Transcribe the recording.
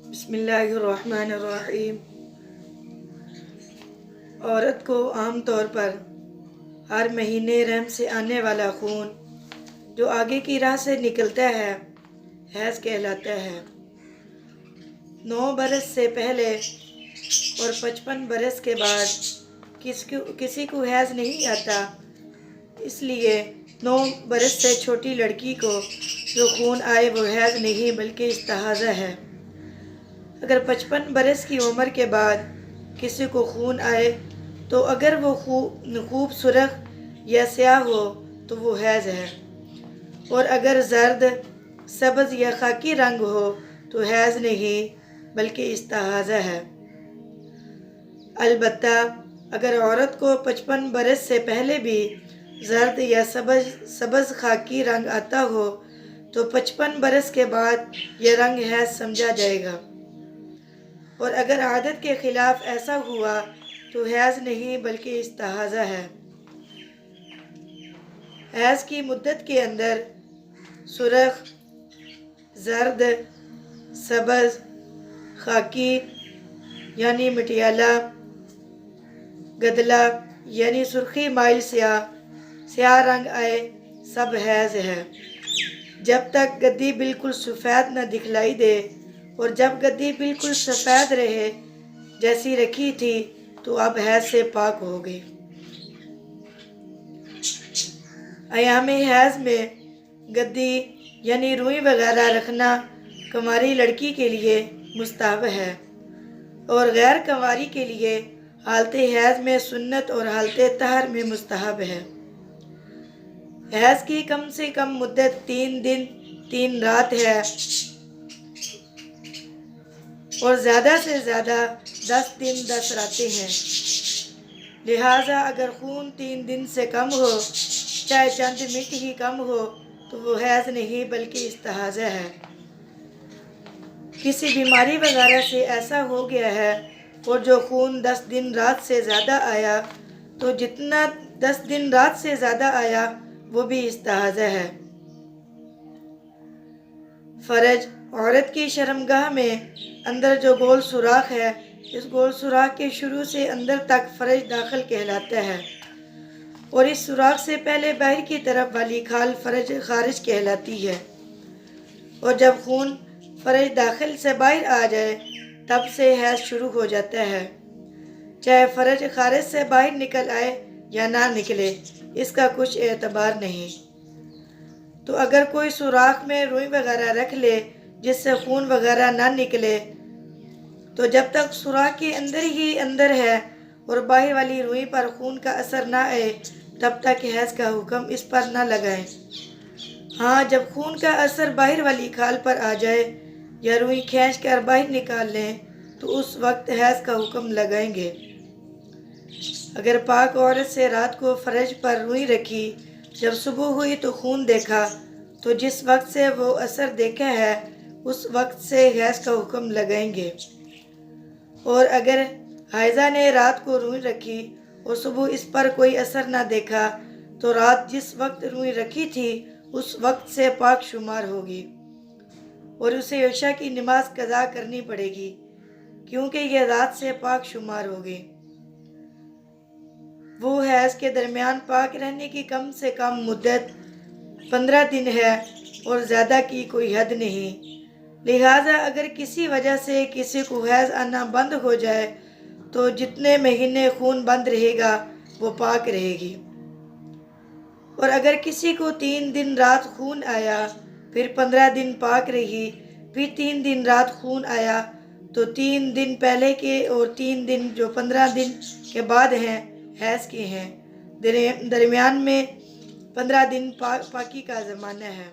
بسم اللہ الرحمن الرحیم۔ عورت کو عام طور پر ہر مہینے رحم سے آنے والا خون جو آگے کی راہ سے نکلتا ہے حیض کہلاتا ہے۔ 9 برس سے پہلے اور 55 برس کے بعد کسی کو حیض نہیں آتا، اس لیے 9 برس سے چھوٹی لڑکی کو جو خون آئے وہ حیض نہیں بلکہ استحاضہ ہے۔ اگر 55 برس کی عمر کے بعد کسی کو خون آئے تو اگر وہ خوب سرخ یا سیاہ ہو تو وہ حیض ہے، اور اگر زرد، سبز یا خاکی رنگ ہو تو حیض نہیں بلکہ استحاضہ ہے۔ البتہ اگر عورت کو 55 برس سے پہلے بھی زرد یا سبز خاکی رنگ آتا ہو تو 55 برس کے بعد یہ رنگ حیض سمجھا جائے گا، اور اگر عادت کے خلاف ایسا ہوا تو حیض نہیں بلکہ استحاضہ ہے۔ حیض کی مدت کے اندر سرخ، زرد، سبز، خاکی یعنی مٹیالہ، گدلا یعنی سرخی مائل سیاہ رنگ آئے سب حیض ہے، جب تک گدی بالکل سفید نہ دکھلائی دے، اور جب گدی بالکل سفید رہے جیسی رکھی تھی تو اب حیض سے پاک ہو گئی۔ ایام حیض میں گدی یعنی روئی وغیرہ رکھنا کنواری لڑکی کے لیے مستحب ہے، اور غیر کنواری کے لیے حالت حیض میں سنت اور حالت طہر میں مستحب ہے۔ حیض کی کم سے کم مدت 3 دن 3 رات ہے، اور زیادہ سے زیادہ 10 دن 10 راتیں ہیں۔ لہٰذا اگر خون 3 دن سے کم ہو، چاہے چند منٹ ہی کم ہو، تو وہ حیض نہیں بلکہ استحاضہ ہے۔ کسی بیماری وغیرہ سے ایسا ہو گیا ہے اور جو خون 10 دن رات سے زیادہ آیا تو جتنا 10 دن رات سے زیادہ آیا وہ بھی استحاضہ ہے۔ فرج عورت کی شرمگاہ میں اندر جو گول سوراخ ہے، اس گول سوراخ کے شروع سے اندر تک فرج داخل کہلاتا ہے، اور اس سوراخ سے پہلے باہر کی طرف والی کھال فرج خارج کہلاتی ہے، اور جب خون فرج داخل سے باہر آ جائے تب سے حیض شروع ہو جاتا ہے، چاہے فرج خارج سے باہر نکل آئے یا نہ نکلے، اس کا کچھ اعتبار نہیں۔ تو اگر کوئی سوراخ میں روئی وغیرہ رکھ لے جس سے خون وغیرہ نہ نکلے تو جب تک سوراخ کے اندر ہی اندر ہے اور باہر والی روئی پر خون کا اثر نہ آئے تب تک حیض کا حکم اس پر نہ لگائیں۔ ہاں، جب خون کا اثر باہر والی کھال پر آ جائے یا روئی کھینچ کر باہر نکال لیں تو اس وقت حیض کا حکم لگائیں گے۔ اگر پاک عورت سے رات کو فرج پر روئی رکھی، جب صبح ہوئی تو خون دیکھا تو جس وقت سے وہ اثر دیکھا ہے اس وقت سے حیض کا حکم لگائیں گے، اور اگر حائضہ نے رات کو روئی رکھی اور صبح اس پر کوئی اثر نہ دیکھا تو رات جس وقت روئی رکھی تھی اس وقت سے پاک شمار ہوگی، اور اسے عشاء کی نماز قضا کرنی پڑے گی کیونکہ یہ رات سے پاک شمار ہوگی۔ وہ حیض کے درمیان پاک رہنے کی کم سے کم مدت 15 دن ہے اور زیادہ کی کوئی حد نہیں، لہٰذا اگر کسی وجہ سے کسی کو حیض آنا بند ہو جائے تو جتنے مہینے خون بند رہے گا وہ پاک رہے گی، اور اگر کسی کو 3 دن رات خون آیا پھر 15 دن پاک رہی، پھر 3 دن رات خون آیا تو 3 دن پہلے کے اور 3 دن جو 15 دن کے بعد ہیں حیض کے ہیں، درمیان میں 15 دن پاکی کا زمانہ ہے۔